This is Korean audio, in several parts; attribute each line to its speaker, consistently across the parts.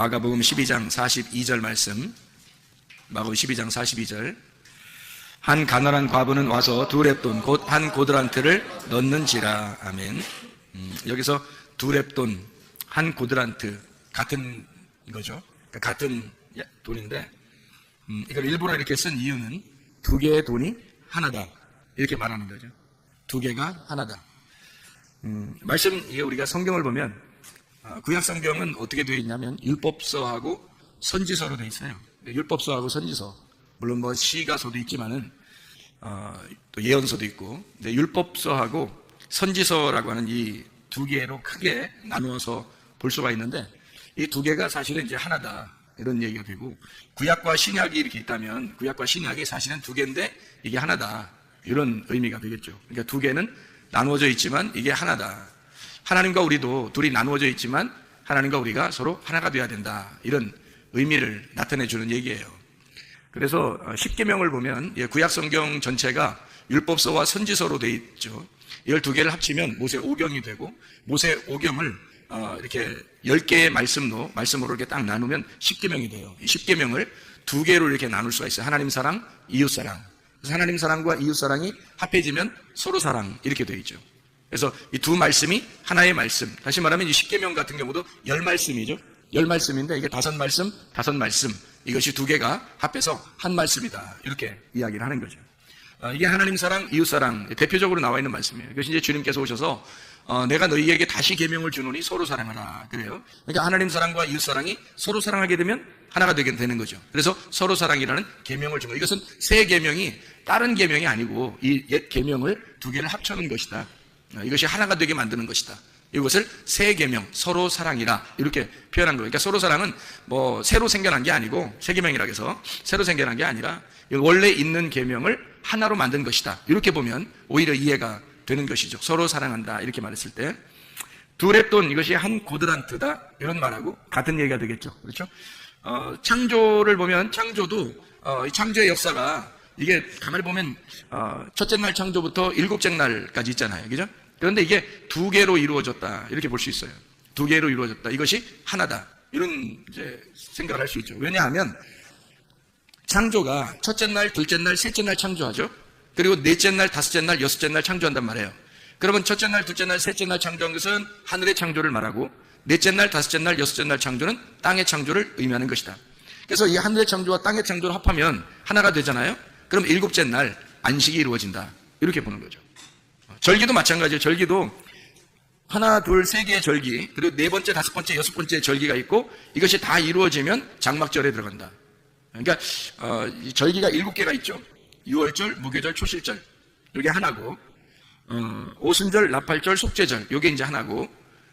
Speaker 1: 마가복음 12장 42절 말씀. 마가복음 12장 42절. 한 가난한 과부는 와서 두 렙돈 곧 한 고드란트를 넣는지라. 아멘. 여기서 두 렙돈, 한 고드란트 같은 거죠. 그러니까 같은 돈인데 이걸 일부러 이렇게 쓴 이유는 두 개의 돈이 하나다 이렇게 말하는 거죠. 두 개가 하나다. 말씀 우리가 성경을 보면 구약 성경은 어떻게 되어 있냐면 율법서하고 선지서로 되어 있어요. 율법서하고 선지서, 물론 뭐 시가서도 있지만은 또 예언서도 있고, 근데 율법서하고 선지서라고 하는 이 두 개로 크게 나누어서 볼 수가 있는데, 이 두 개가 사실은 이제 하나다 이런 얘기가 되고, 구약과 신약이 이렇게 있다면 구약과 신약이 사실은 두 개인데 이게 하나다 이런 의미가 되겠죠. 그러니까 두 개는 나누어져 있지만 이게 하나다. 하나님과 우리도 둘이 나누어져 있지만 하나님과 우리가 서로 하나가 되어야 된다 이런 의미를 나타내 주는 얘기예요. 그래서 십계명을 보면 구약 성경 전체가 율법서와 선지서로 되어 있죠. 이걸 두 개를 합치면 모세 오경이 되고, 모세 오경을 이렇게 10개의 말씀으로 이렇게 딱 나누면 십계명이 돼요. 이 십계명을 두 개로 이렇게 나눌 수가 있어요. 하나님 사랑, 이웃 사랑. 그래서 하나님 사랑과 이웃 사랑이 합해지면 서로 사랑 이렇게 되어 있죠. 그래서 이 두 말씀이 하나의 말씀. 다시 말하면 이 십계명 같은 경우도 10말씀이죠. 10말씀인데 이게 5말씀, 5말씀. 이것이 두 개가 합해서 한 말씀이다. 이렇게 이야기를 하는 거죠. 이게 하나님 사랑, 이웃 사랑 대표적으로 나와 있는 말씀이에요. 이것이 이제 주님께서 오셔서 내가 너희에게 다시 계명을 주노니 서로 사랑하라. 그래요. 그러니까 하나님 사랑과 이웃 사랑이 서로 사랑하게 되면 하나가 되게 되는 거죠. 그래서 서로 사랑이라는 계명을 준 거예요. 이것은 새 계명이 다른 계명이 아니고 이 옛 계명을 두 개를 합쳐놓은 것이다. 이것이 하나가 되게 만드는 것이다. 이것을 새 계명, 서로 사랑이라 이렇게 표현한 거예요. 그러니까 서로 사랑은 뭐 새로 생겨난 게 아니고, 새 계명이라 해서 새로 생겨난 게 아니라 원래 있는 계명을 하나로 만든 것이다. 이렇게 보면 오히려 이해가 되는 것이죠. 서로 사랑한다 이렇게 말했을 때 두 렙돈, 이것이 한 고드란트다 이런 말하고 같은 얘기가 되겠죠. 그렇죠? 창조를 보면 창조도 이 창조의 역사가 이게 가만히 보면 첫째 날 창조부터 일곱째 날까지 있잖아요. 그죠? 그런데 이게 두 개로 이루어졌다 이렇게 볼 수 있어요. 두 개로 이루어졌다. 이것이 하나다. 이런 이제 생각을 할 수 있죠. 왜냐하면 창조가 첫째 날, 둘째 날, 셋째 날 창조하죠. 그리고 넷째 날, 다섯째 날, 여섯째 날 창조한단 말이에요. 그러면 첫째 날, 둘째 날, 셋째 날 창조한 것은 하늘의 창조를 말하고, 넷째 날, 다섯째 날, 여섯째 날 창조는 땅의 창조를 의미하는 것이다. 그래서 이 하늘의 창조와 땅의 창조를 합하면 하나가 되잖아요. 그럼 일곱째 날 안식이 이루어진다. 이렇게 보는 거죠. 절기도 마찬가지예요. 절기도 하나, 둘, 세 개의 절기, 그리고 네 번째, 다섯 번째, 여섯 번째 절기가 있고, 이것이 다 이루어지면 장막절에 들어간다. 그러니까 이 절기가 7개가 있죠. 유월절, 무교절, 초실절 이게 하나고, 오순절, 나팔절, 속죄절 이게 이제 하나고,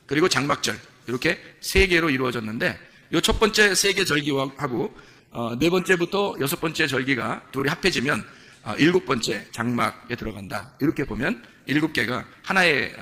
Speaker 1: 그리고 장막절 이렇게 3개로 이루어졌는데, 이 첫 번째 3개 절기하고 네 번째부터 여섯 번째 절기가 둘이 합해지면 7번째 장막에 들어간다. 이렇게 보면 7개가 하나의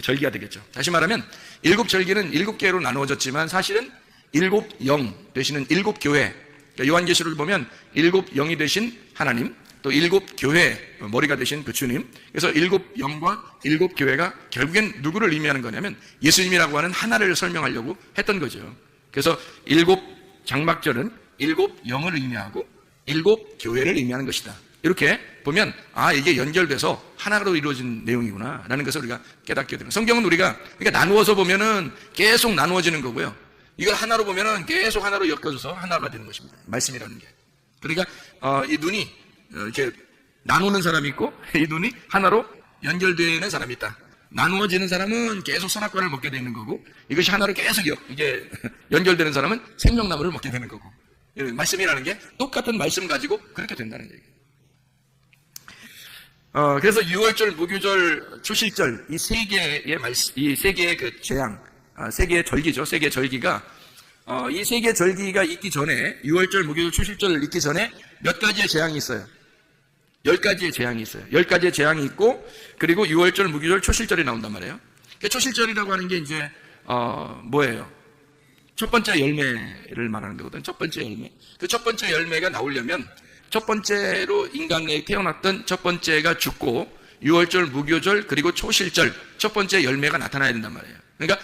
Speaker 1: 절기가 되겠죠. 다시 말하면 7절기는 7개로 나누어졌지만 사실은 7영 되시는 7교회, 그러니까 요한계시록을 보면 7영이 되신 하나님, 또 7교회 머리가 되신 그 주님, 그래서 7영과 7교회가 결국엔 누구를 의미하는 거냐면 예수님이라고 하는 하나를 설명하려고 했던 거죠. 그래서 7장막절은 7영을 의미하고 7교회를 의미하는 것이다. 이렇게 보면 이게 연결돼서 하나로 이루어진 내용이구나 라는 것을 우리가 깨닫게 되는, 성경은 우리가 그러니까 나누어서 보면은 계속 나누어지는 거고요, 이걸 하나로 보면은 계속 하나로 엮여져서 하나가 되는 것입니다. 말씀이라는 게. 그러니까 이 눈이 이렇게 나누는 사람이 있고, 이 눈이 하나로 연결되는 사람이 있다. 나누어지는 사람은 계속 선악과를 먹게 되는 거고, 이것이 하나로 계속 이게 연결되는 사람은 생명나무를 먹게 되는 거고, 말씀이라는 게 똑같은 말씀 가지고 그렇게 된다는 얘기예요. 그래서 유월절, 무교절, 초실절 이 세 개의 말씀, 이 세 개의 그 재앙, 세 개의 절기죠. 세 개의 절기가 이 세 개의 절기가 있기 전에, 유월절, 무교절, 초실절 있기 전에 몇 가지의 재앙이 있어요. 10가지의 재앙이 있어요. 10가지의 재앙이 있고, 그리고 유월절, 무교절, 초실절이 나온단 말이에요. 초실절이라고 하는 게 이제 뭐예요? 첫 번째 열매를 말하는 거거든. 첫 번째 열매. 그 첫 번째 열매가 나오려면 첫 번째로 인간에 태어났던 첫 번째가 죽고, 유월절, 무교절, 그리고 초실절 첫 번째 열매가 나타나야 된단 말이에요. 그러니까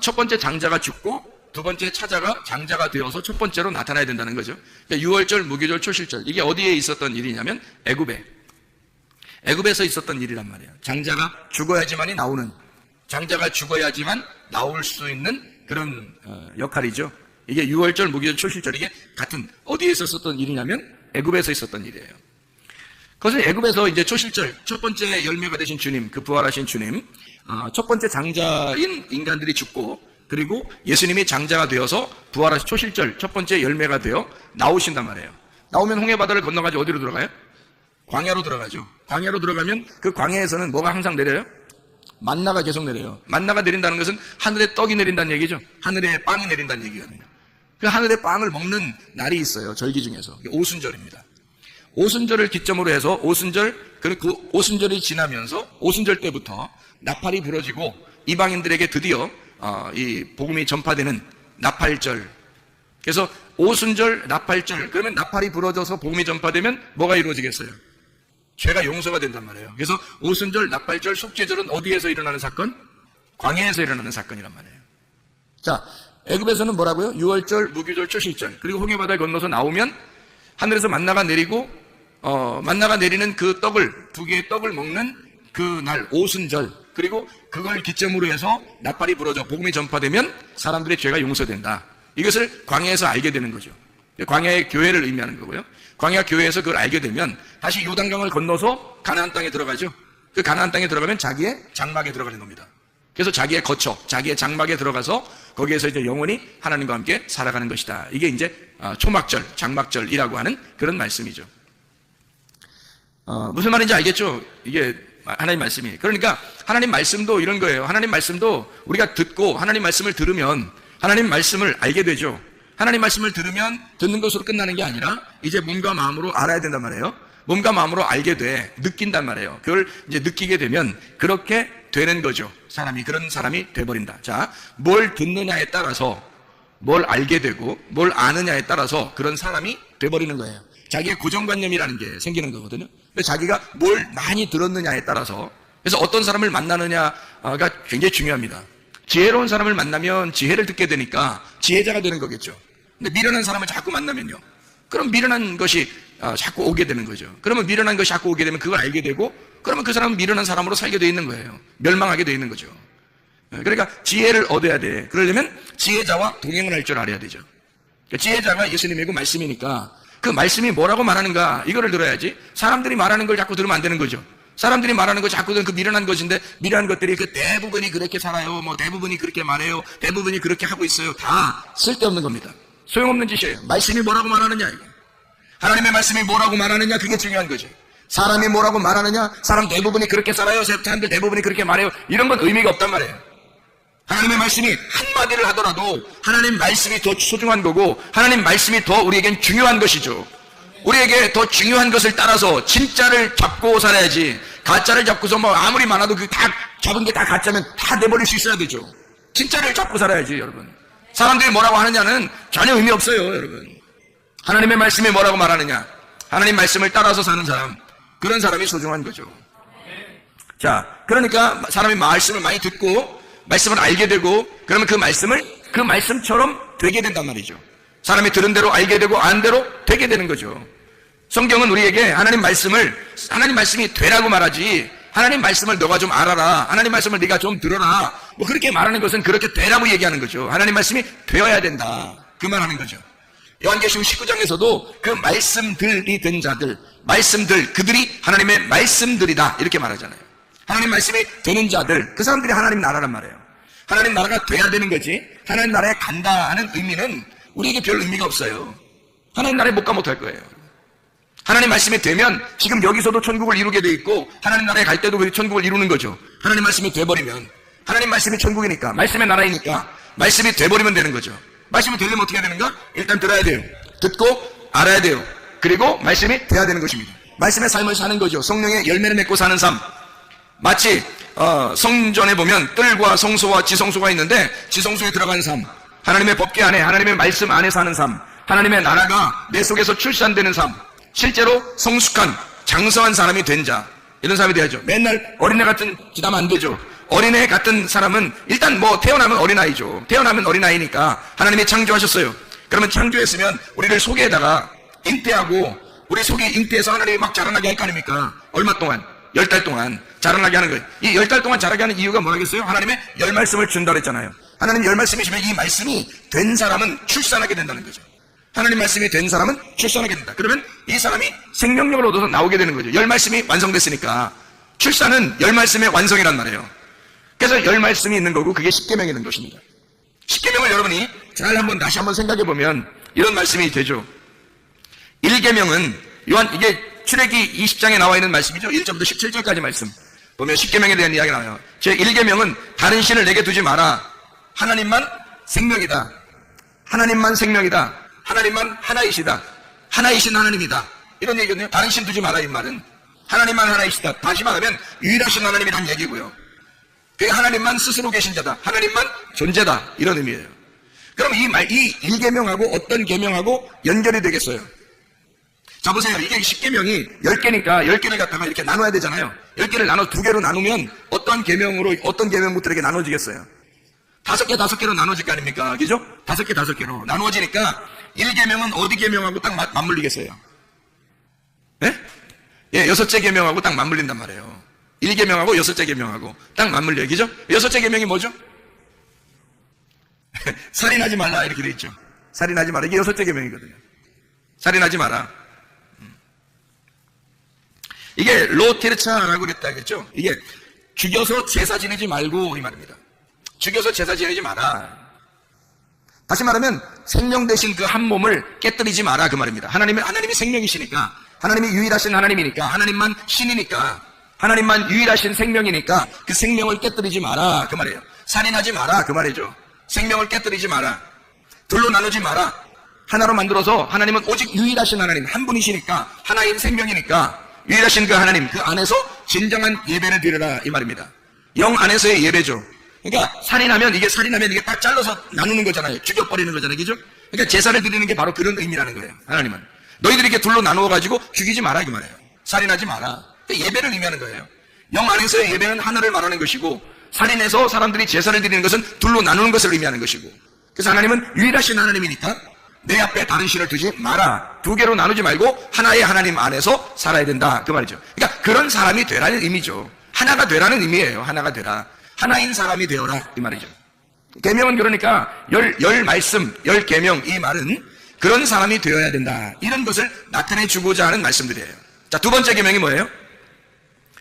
Speaker 1: 첫 번째 장자가 죽고 두 번째 차자가 장자가 되어서 첫 번째로 나타나야 된다는 거죠. 그러니까 유월절, 무교절, 초실절 이게 어디에 있었던 일이냐면 애굽에서 있었던 일이란 말이에요. 장자가 죽어야지만이 나오는, 장자가 죽어야지만 나올 수 있는 그런 역할이죠. 이게 유월절, 무교절, 초실절 이게 같은 어디에 있었던 일이냐면 애굽에서 있었던 일이에요. 그것은 애굽에서 이제 초실절 첫 번째 열매가 되신 주님, 그 부활하신 주님, 첫 번째 장자인 인간들이 죽고 그리고 예수님이 장자가 되어서 부활하신 초실절 첫 번째 열매가 되어 나오신단 말이에요. 나오면 홍해바다를 건너가지고 어디로 들어가요? 광야로 들어가죠. 광야로 들어가면 그 광야에서는 뭐가 항상 내려요? 만나가 계속 내려요. 만나가 내린다는 것은 하늘에 떡이 내린다는 얘기죠. 하늘에 빵이 내린다는 얘기거든요. 그 하늘의 빵을 먹는 날이 있어요. 절기 중에서. 오순절입니다. 오순절을 기점으로 해서 오순절, 그리고 그 오순절이 지나면서 오순절 때부터 나팔이 부러지고 이방인들에게 드디어 이 복음이 전파되는 나팔절. 그래서 오순절, 나팔절, 그러면 나팔이 부러져서 복음이 전파되면 뭐가 이루어지겠어요? 죄가 용서가 된단 말이에요. 그래서 오순절, 나팔절, 속죄절은 어디에서 일어나는 사건? 광야에서 일어나는 사건이란 말이에요. 자, 애굽에서는 뭐라고요? 유월절, 무교절, 초실절. 그리고 홍해바다를 건너서 나오면 하늘에서 만나가 내리고 만나가 내리는 그 떡을, 두 개의 떡을 먹는 그 날 오순절, 그리고 그걸 기점으로 해서 나팔이 부러져 복음이 전파되면 사람들의 죄가 용서된다. 이것을 광야에서 알게 되는 거죠. 광야의 교회를 의미하는 거고요. 광야 교회에서 그걸 알게 되면 다시 요단강을 건너서 가나안 땅에 들어가죠. 그 가나안 땅에 들어가면 자기의 장막에 들어가는 겁니다. 그래서 자기의 거처, 자기의 장막에 들어가서 거기에서 이제 영원히 하나님과 함께 살아가는 것이다. 이게 이제 초막절, 장막절이라고 하는 그런 말씀이죠. 무슨 말인지 알겠죠? 이게 하나님 말씀이. 그러니까 하나님 말씀도 이런 거예요. 하나님 말씀도 우리가 듣고 하나님 말씀을 들으면 하나님 말씀을 알게 되죠. 하나님 말씀을 들으면 듣는 것으로 끝나는 게 아니라 이제 몸과 마음으로 알아야 된단 말이에요. 몸과 마음으로 알게 돼, 느낀단 말이에요. 그걸 이제 느끼게 되면 그렇게 되는 거죠. 사람이, 그런 사람이 돼버린다. 자, 뭘 듣느냐에 따라서 뭘 알게 되고 뭘 아느냐에 따라서 그런 사람이 돼버리는 거예요. 자기의 고정관념이라는 게 생기는 거거든요. 자기가 뭘 많이 들었느냐에 따라서, 그래서 어떤 사람을 만나느냐가 굉장히 중요합니다. 지혜로운 사람을 만나면 지혜를 듣게 되니까 지혜자가 되는 거겠죠. 근데 미련한 사람을 자꾸 만나면요, 그럼 미련한 것이 자꾸 오게 되는 거죠. 그러면 미련한 것이 자꾸 오게 되면 그걸 알게 되고, 그러면 그 사람은 미련한 사람으로 살게 돼 있는 거예요. 멸망하게 돼 있는 거죠. 그러니까 지혜를 얻어야 돼. 그러려면 지혜자와 동행을 할 줄 알아야 되죠. 그러니까 지혜자가 예수님이고 말씀이니까 그 말씀이 뭐라고 말하는가 이거를 들어야지. 사람들이 말하는 걸 자꾸 들으면 안 되는 거죠. 사람들이 말하는 거 자꾸 들으면 그 미련한 것인데, 미련한 것들이 그 대부분이 그렇게 살아요, 뭐 대부분이 그렇게 말해요, 대부분이 그렇게 하고 있어요. 다 쓸데없는 겁니다. 소용없는 짓이에요. 말씀이 뭐라고 말하느냐, 이거. 하나님의 말씀이 뭐라고 말하느냐, 그게 중요한 거죠. 사람이 뭐라고 말하느냐, 사람 대부분이 그렇게 살아요, 사람들 대부분이 그렇게 말해요, 이런 건 의미가 없단 말이에요. 하나님의 말씀이 한마디를 하더라도 하나님 말씀이 더 소중한 거고, 하나님 말씀이 더 우리에겐 중요한 것이죠. 우리에게 더 중요한 것을 따라서 진짜를 잡고 살아야지, 가짜를 잡고서 뭐 아무리 많아도 그 다 잡은 게 다 가짜면 다 내버릴 수 있어야 되죠. 진짜를 잡고 살아야지, 여러분. 사람들이 뭐라고 하느냐는 전혀 의미 없어요, 여러분. 하나님의 말씀이 뭐라고 말하느냐, 하나님 말씀을 따라서 사는 사람, 그런 사람이 소중한 거죠. 자, 그러니까 사람이 말씀을 많이 듣고 말씀을 알게 되고, 그러면 그 말씀을 그 말씀처럼 되게 된단 말이죠. 사람이 들은 대로 알게 되고 안 대로 되게 되는 거죠. 성경은 우리에게 하나님 말씀이 되라고 말하지, 하나님 말씀을 너가 좀 알아라, 하나님 말씀을 네가 좀 들어라, 뭐 그렇게 말하는 것은 그렇게 되라고 얘기하는 거죠. 하나님 말씀이 되어야 된다, 그 말하는 거죠. 요한계시록 19장에서도 그 말씀들이 된 자들, 말씀들, 그들이 하나님의 말씀들이다, 이렇게 말하잖아요. 하나님 말씀이 되는 자들, 그 사람들이 하나님 나라란 말이에요. 하나님 나라가 돼야 되는 거지, 하나님 나라에 간다는 의미는 우리에게 별 의미가 없어요. 하나님 나라에 못 가 못할 거예요. 하나님 말씀이 되면 지금 여기서도 천국을 이루게 돼 있고, 하나님 나라에 갈 때도 그 천국을 이루는 거죠. 하나님 말씀이 돼버리면, 하나님 말씀이 천국이니까, 말씀의 나라이니까 말씀이 돼버리면 되는 거죠. 말씀이 되려면 어떻게 해야 되는가? 일단 들어야 돼요. 듣고 알아야 돼요. 그리고 말씀이 돼야 되는 것입니다. 말씀의 삶을 사는 거죠. 성령의 열매를 맺고 사는 삶. 마치 성전에 보면 뜰과 성소와 지성소가 있는데, 지성소에 들어간 삶, 하나님의 법궤 안에, 하나님의 말씀 안에 사는 삶, 하나님의 나라가 내 속에서 출산되는 삶, 실제로 성숙한 장성한 사람이 된 자, 이런 사람이 돼야죠. 맨날 어린애 같은 짓 하면 안 되죠. 어린애 같은 사람은 일단 뭐 태어나면 어린아이죠. 태어나면 어린아이니까 하나님이 창조하셨어요. 그러면 창조했으면 우리를 속에다가 잉태하고 우리 속에 잉태해서 하나님이 막 자라나게 할 거 아닙니까? 얼마 동안? 10달 동안 자라나게 하는 거예요. 이 10달 동안 자라게 하는 이유가 뭐라겠어요? 하나님의 열 말씀을 준다 그랬잖아요. 하나님 열 말씀이시면 이 말씀이 된 사람은 출산하게 된다는 거죠. 하나님 말씀이 된 사람은 출산하게 된다. 그러면 이 사람이 생명력을 얻어서 나오게 되는 거죠. 열 말씀이 완성됐으니까. 출산은 열 말씀의 완성이란 말이에요. 그래서 열 말씀이 있는 거고 그게 십계명이 있는 것입니다. 십계명을 여러분이 잘 다시 한번 생각해 보면 이런 말씀이 되죠. 1계명은 이게 출애기 20장에 나와 있는 말씀이죠. 1절부터 17절까지 말씀 보면 십계명에 대한 이야기가 나와요. 제 1계명은 다른 신을 내게 두지 마라. 하나님만 생명이다. 하나님만 생명이다. 하나님만 하나이시다. 하나이신 하나님이다. 이런 얘기거든요. 다른 신 두지 마라 이 말은. 하나님만 하나이시다. 다시 말하면 유일하신 하나님이란 얘기고요. 그 하나님만 스스로 계신 자다. 하나님만 존재다. 이런 의미예요. 그럼 이 1계명하고 어떤 계명하고 연결이 되겠어요? 자 보세요. 이게 10계명이 10개니까 10개를 갖다가 이렇게 나눠야 되잖아요. 10개를 나눠 2개로 나누면 어떤 계명부터 이렇게 나눠지겠어요? 5개로 나눠질 거 아닙니까? 그죠? 5개로 나누어지니까 1계명은 어디 계명하고 딱 맞물리겠어요? 네? 예, 6째 계명하고 딱 맞물린단 말이에요. 1계명하고 6째 계명하고 딱 맞물려요. 그죠? 6째 계명이 뭐죠? 살인하지 말라 이렇게 돼 있죠. 살인하지 마라. 이게 6째 계명이거든요. 살인하지 마라. 이게 로테르차라고 그랬다겠죠? 이게 죽여서 제사 지내지 말고 이 말입니다. 죽여서 제사 지내지 마라. 다시 말하면 생명 대신 그 한 몸을 깨뜨리지 마라 그 말입니다. 하나님이 생명이시니까, 하나님이 유일하신 하나님이니까, 하나님만 신이니까, 하나님만 유일하신 생명이니까 그 생명을 깨뜨리지 마라 그 말이에요. 살인하지 마라 그 말이죠. 생명을 깨뜨리지 마라. 둘로 나누지 마라. 하나로 만들어서 하나님은 오직 유일하신 하나님 한 분이시니까, 하나인 생명이니까 유일하신 그 하나님 그 안에서 진정한 예배를 드려라 이 말입니다. 영 안에서의 예배죠. 그러니까 살인하면 이게 딱 잘라서 나누는 거잖아요. 죽여버리는 거잖아요. 그죠? 그러니까 제사를 드리는 게 바로 그런 의미라는 거예요. 하나님은 너희들이 이렇게 둘로 나누어가지고 죽이지 마라 이 말이에요. 살인하지 마라. 예배를 의미하는 거예요. 영 안에서의 예배는 하나를 말하는 것이고, 살인해서 사람들이 제사를 드리는 것은 둘로 나누는 것을 의미하는 것이고, 그래서 하나님은 유일하신 하나님이니까 내 앞에 다른 신을 두지 마라. 2개로 나누지 말고 하나의 하나님 안에서 살아야 된다 그 말이죠. 그러니까 그런 사람이 되라는 의미죠. 하나가 되라는 의미예요. 하나가 되라. 하나인 사람이 되어라 이 말이죠. 계명은 그러니까 열 말씀, 10계명 이 말은 그런 사람이 되어야 된다. 이런 것을 나타내 주고자 하는 말씀들이에요. 자, 2번째 계명이 뭐예요?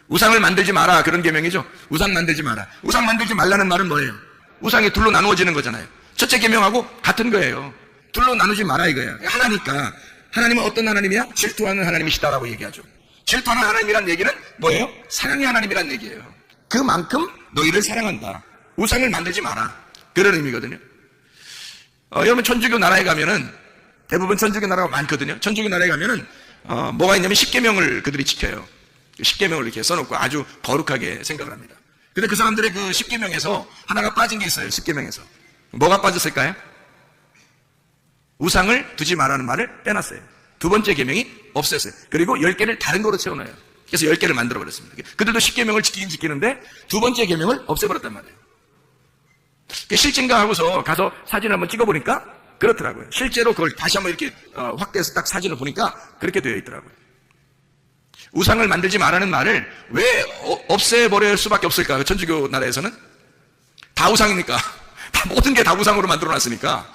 Speaker 1: 우상을 만들지 마라. 그런 계명이죠. 우상 만들지 마라. 우상 만들지 말라는 말은 뭐예요? 우상이 둘로 나누어지는 거잖아요. 첫째 계명하고 같은 거예요. 둘로 나누지 마라 이거야. 하나니까 하나님은 어떤 하나님이야? 질투하는 하나님이시다라고 얘기하죠. 질투하는 하나님이란 얘기는 뭐예요? 사랑의 하나님이란 얘기예요. 그만큼 너희를 사랑한다. 우상을 만들지 마라. 그런 의미거든요. 여러분 천주교 나라에 가면은 대부분 천주교 나라가 많거든요. 천주교 나라에 가면은 뭐가 있냐면 10계명을 그들이 지켜요. 10계명을 이렇게 써놓고 아주 거룩하게 생각을 합니다. 근데 그 사람들의 그 10계명에서 하나가 빠진 게 있어요. 10계명에서 뭐가 빠졌을까요? 우상을 두지 말라는 말을 빼놨어요. 2번째 계명이 없앴어요. 그리고 10개를 다른 거로 채워놔요. 그래서 10개를 만들어버렸습니다. 그들도 10계명을 지키긴 지키는데 2번째 계명을 없애버렸단 말이에요. 실증가 하고서 가서 사진을 한번 찍어보니까 그렇더라고요. 실제로 그걸 다시 한번 이렇게 확대해서 딱 사진을 보니까 그렇게 되어 있더라고요. 우상을 만들지 말라는 말을 왜 없애버릴 수밖에 없을까? 천주교 나라에서는 다 우상이니까 모든 게 다 우상으로 만들어놨으니까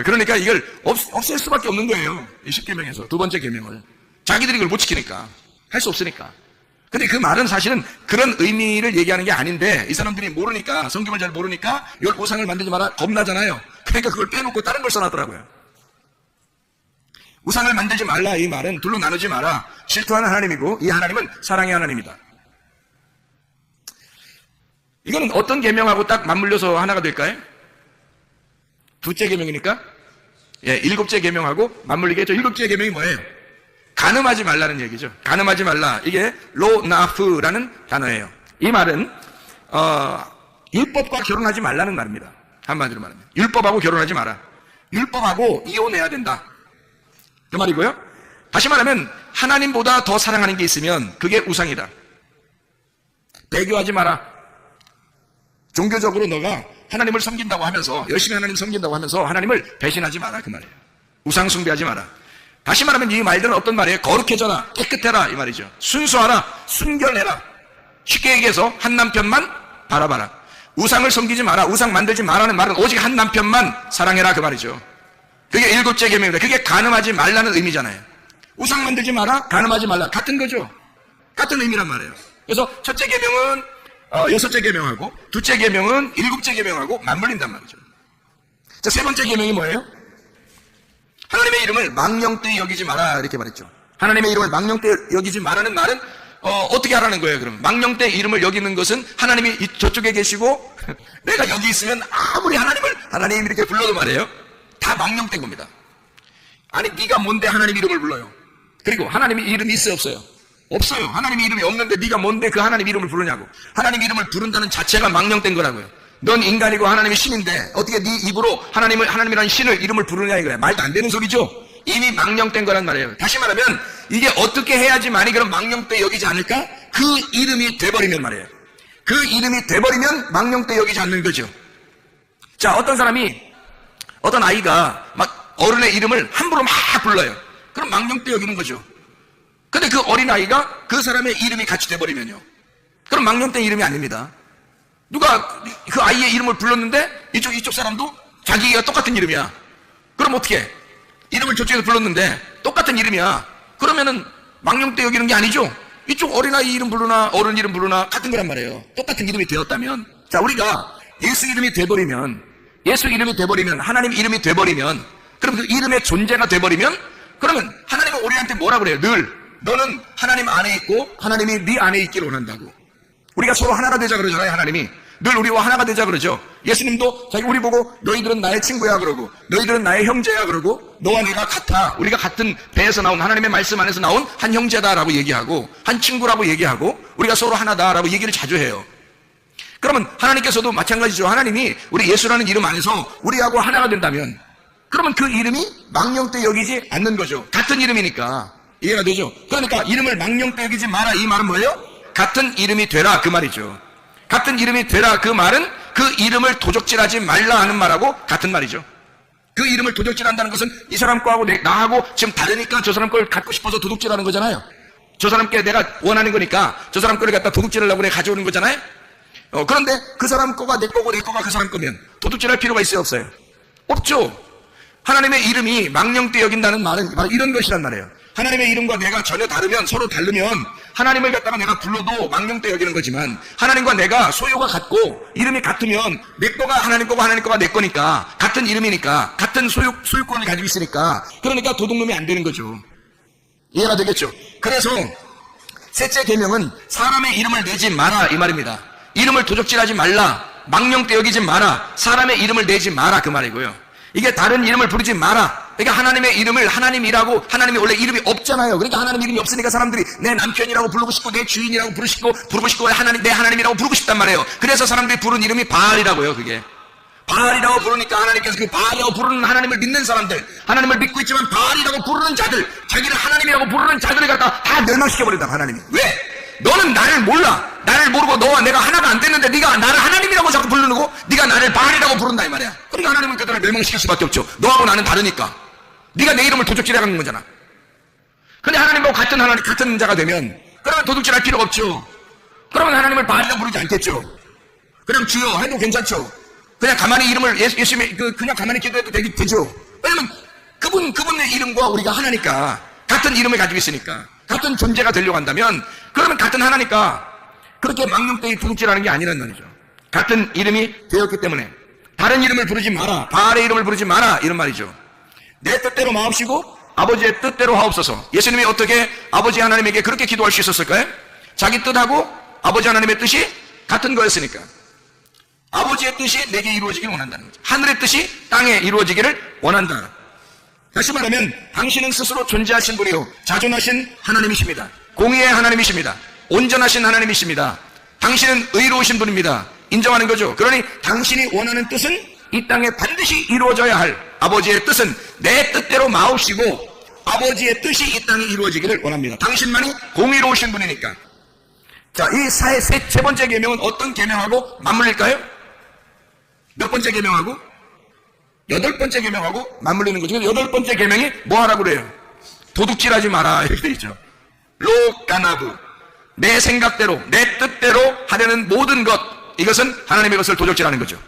Speaker 1: 그러니까 이걸 없앨 수밖에 없는 거예요. 이 10계명에서 2번째 계명을 자기들이 이걸 못 지키니까 할 수 없으니까. 근데 그 말은 사실은 그런 의미를 얘기하는 게 아닌데 이 사람들이 모르니까, 성경을 잘 모르니까 이걸 우상을 만들지 마라 겁나잖아요. 그러니까 그걸 빼놓고 다른 걸 써놨더라고요. 우상을 만들지 말라 이 말은 둘로 나누지 마라. 질투하는 하나님이고 이 하나님은 사랑의 하나님이다. 이거는 어떤 계명하고 딱 맞물려서 하나가 될까요? 2째 계명이니까 7째 계명하고 맞물리겠죠. 7째 계명이 뭐예요? 간음하지 말라는 얘기죠. 간음하지 말라. 이게 로나프라는 단어예요. 이 말은 율법과 결혼하지 말라는 말입니다. 한마디로 말하면 율법하고 결혼하지 마라. 율법하고 이혼해야 된다 그 말이고요. 다시 말하면 하나님보다 더 사랑하는 게 있으면 그게 우상이다. 배교하지 마라. 종교적으로 너가 하나님을 섬긴다고 하면서, 열심히 하나님 섬긴다고 하면서 하나님을 배신하지 마라, 그 말이에요. 우상 숭배하지 마라. 다시 말하면 이 말들은 어떤 말이에요? 거룩해져라, 깨끗해라, 이 말이죠. 순수하라, 순결해라. 쉽게 얘기해서 한 남편만 바라봐라. 우상을 섬기지 마라, 우상 만들지 마라는 말은 오직 한 남편만 사랑해라, 그 말이죠. 그게 7째 계명입니다. 그게 간음하지 말라는 의미잖아요. 우상 만들지 마라, 간음하지 말라, 같은 거죠. 같은 의미란 말이에요. 그래서 첫째 계명은 6째 계명하고, 둘째 계명은 7째 계명하고 맞물린단 말이죠. 자, 세 번째 계명이 뭐예요? 하나님의 이름을 망령되이 여기지 마라, 이렇게 말했죠. 하나님의 이름을 망령되이 여기지 마라는 말은 어떻게 하라는 거예요, 그럼? 망령되이 이름을 여기는 것은 하나님이 저쪽에 계시고 내가 여기 있으면 아무리 하나님 이렇게 불러도 말이에요, 다 망령된 겁니다. 아니, 네가 뭔데 하나님 이름을 불러요? 그리고 하나님의 이름이 있어요, 없어요? 없어요. 하나님의 이름이 없는데 네가 뭔데 그 하나님 이름을 부르냐고. 하나님 이름을 부른다는 자체가 망령된 거라고요. 넌 인간이고 하나님이 신인데 어떻게 네 입으로 하나님이라는 신을 이름을 부르냐 이거야. 말도 안 되는 소리죠. 이미 망령된 거란 말이에요. 다시 말하면 이게 어떻게 해야지만이 그런 망령되 여기지 않을까? 그 이름이 돼버리면 말이에요. 그 이름이 돼버리면 망령되 여기지 않는 거죠. 자, 어떤 아이가 막 어른의 이름을 함부로 막 불러요. 그럼 망령되 여기는 거죠. 근데 그 어린아이가 그 사람의 이름이 같이 돼버리면요, 그럼 망령된 이름이 아닙니다. 누가 그 아이의 이름을 불렀는데 이쪽 사람도 자기가 똑같은 이름이야. 그럼 어떻게 해? 이름을 저쪽에서 불렀는데 똑같은 이름이야. 그러면은 망령되 여기는 게 아니죠. 이쪽 어린아이 이름 부르나 어른 이름 부르나 같은 거란 말이에요. 똑같은 이름이 되었다면, 자, 우리가 예수 이름이 돼버리면, 하나님 이름이 돼버리면, 그럼 그 이름의 존재가 돼버리면, 그러면 하나님은 우리한테 뭐라 그래요? 늘 너는 하나님 안에 있고 하나님이 네 안에 있기를 원한다고. 우리가 서로 하나가 되자 그러잖아요. 하나님이 늘 우리와 하나가 되자 그러죠. 예수님도 자기 우리 보고 너희들은 나의 친구야 그러고, 너희들은 나의 형제야 그러고, 너와 내가 같아, 우리가 같은 배에서 나온 하나님의 말씀 안에서 나온 한 형제다라고 얘기하고, 한 친구라고 얘기하고, 우리가 서로 하나다라고 얘기를 자주 해요. 그러면 하나님께서도 마찬가지죠. 하나님이 우리 예수라는 이름 안에서 우리하고 하나가 된다면, 그러면 그 이름이 망령되 여기지 않는 거죠. 같은 이름이니까. 이해가 되죠? 그러니까 이름을 망령되 여기지 마라, 이 말은 뭐예요? 같은 이름이 되라, 그 말이죠. 같은 이름이 되라, 그 말은 그 이름을 도적질하지 말라 하는 말하고 같은 말이죠. 그 이름을 도적질한다는 것은 이 사람 거하고 나하고 지금 다르니까 저 사람 걸 갖고 싶어서 도둑질하는 거잖아요. 저 사람께 내가 원하는 거니까 저 사람 거를 갖다 도둑질하려고 내가 가져오는 거잖아요. 그런데 그 사람 거가 내 거고 내 거가 그 사람 거면 도둑질할 필요가 있어요, 없어요? 없죠. 하나님의 이름이 망령되 여긴다는 말은 바로 이런 것이란 말이에요. 하나님의 이름과 내가 전혀 다르면, 서로 다르면 하나님을 갖다가 내가 불러도 망령되 여기는 거지만, 하나님과 내가 소유가 같고 이름이 같으면 내 거가 하나님 거고 하나님 거가 내 거니까, 같은 이름이니까, 같은 소유권을 가지고 있으니까, 그러니까 도둑놈이 안 되는 거죠. 이해가 되겠죠? 그래서 셋째 계명은 사람의 이름을 내지 마라, 이 말입니다. 이름을 도적질하지 말라, 망령되 여기지 마라, 사람의 이름을 내지 마라, 그 말이고요. 이게 다른 이름을 부르지 마라. 그러니까 하나님의 이름을 하나님이라고, 하나님이 원래 이름이 없잖아요. 그러니까 하나님 이름이 없으니까 사람들이 내 남편이라고 부르고 싶고, 내 주인이라고 부르고 싶고, 내 하나님이라고 부르고 싶단 말이에요. 그래서 사람들이 부른 이름이 바알이라고요. 그게 바알이라고 부르니까 하나님께서 그 바알이라고 부르는 하나님을 믿는 사람들, 하나님을 믿고 있지만 바알이라고 부르는 자들, 자기를 하나님이라고 부르는 자들을 갖다 다 멸망시켜버린다, 하나님이. 왜? 너는 나를 몰라. 나를 모르고 너와 내가 하나가 안 됐는데 네가 나를 하나님이라고 자꾸 부르고 네가 나를 바알이라고 부른다, 이 말이야. 그러니까 하나님은 그들을 멸망시킬 수밖에 없죠. 너하고 나는 다르니까. 네가 내 이름을 도둑질해가는 거잖아. 근데 하나님하고 같은 자가 되면, 그러면 도둑질할 필요가 없죠. 그러면 하나님을 바알이라고 부르지 않겠죠. 그냥 주여 해도 괜찮죠. 그냥 가만히 이름을 예수님의 그냥 가만히 기도해도 되죠. 왜냐면 그분의 이름과 우리가 하나니까, 같은 이름을 가지고 있으니까, 같은 존재가 되려고 한다면, 그러면 같은 하나니까 그렇게 망령되이 도둑질하는 게 아니란 말이죠. 같은 이름이 되었기 때문에 다른 이름을 부르지 마라, 바알의 이름을 부르지 마라, 이런 말이죠. 내 뜻대로 마옵시고 아버지의 뜻대로 하옵소서. 예수님이 어떻게 아버지 하나님에게 그렇게 기도할 수 있었을까요? 자기 뜻하고 아버지 하나님의 뜻이 같은 거였으니까. 아버지의 뜻이 내게 이루어지기를 원한다는 거죠. 하늘의 뜻이 땅에 이루어지기를 원한다. 다시 말하면 당신은 스스로 존재하신 분이요, 자존하신 하나님이십니다. 공의의 하나님이십니다. 온전하신 하나님이십니다. 당신은 의로우신 분입니다. 인정하는 거죠. 그러니 당신이 원하는 뜻은 이 땅에 반드시 이루어져야 할 아버지의 뜻은 내 뜻대로 마옵시고 아버지의 뜻이 이 땅에 이루어지기를 원합니다. 당신만이 공의로우신 분이니까. 자, 이 세 번째 계명은 어떤 계명하고 맞물릴까요? 몇 번째 계명하고? 8번째 계명하고 맞물리는 거죠. 8번째 계명이 뭐 하라고 그래요? 도둑질하지 마라 이렇게 돼 있죠. 로까나부, 내 생각대로 내 뜻대로 하려는 모든 것, 이것은 하나님의 것을 도적질하는 거죠.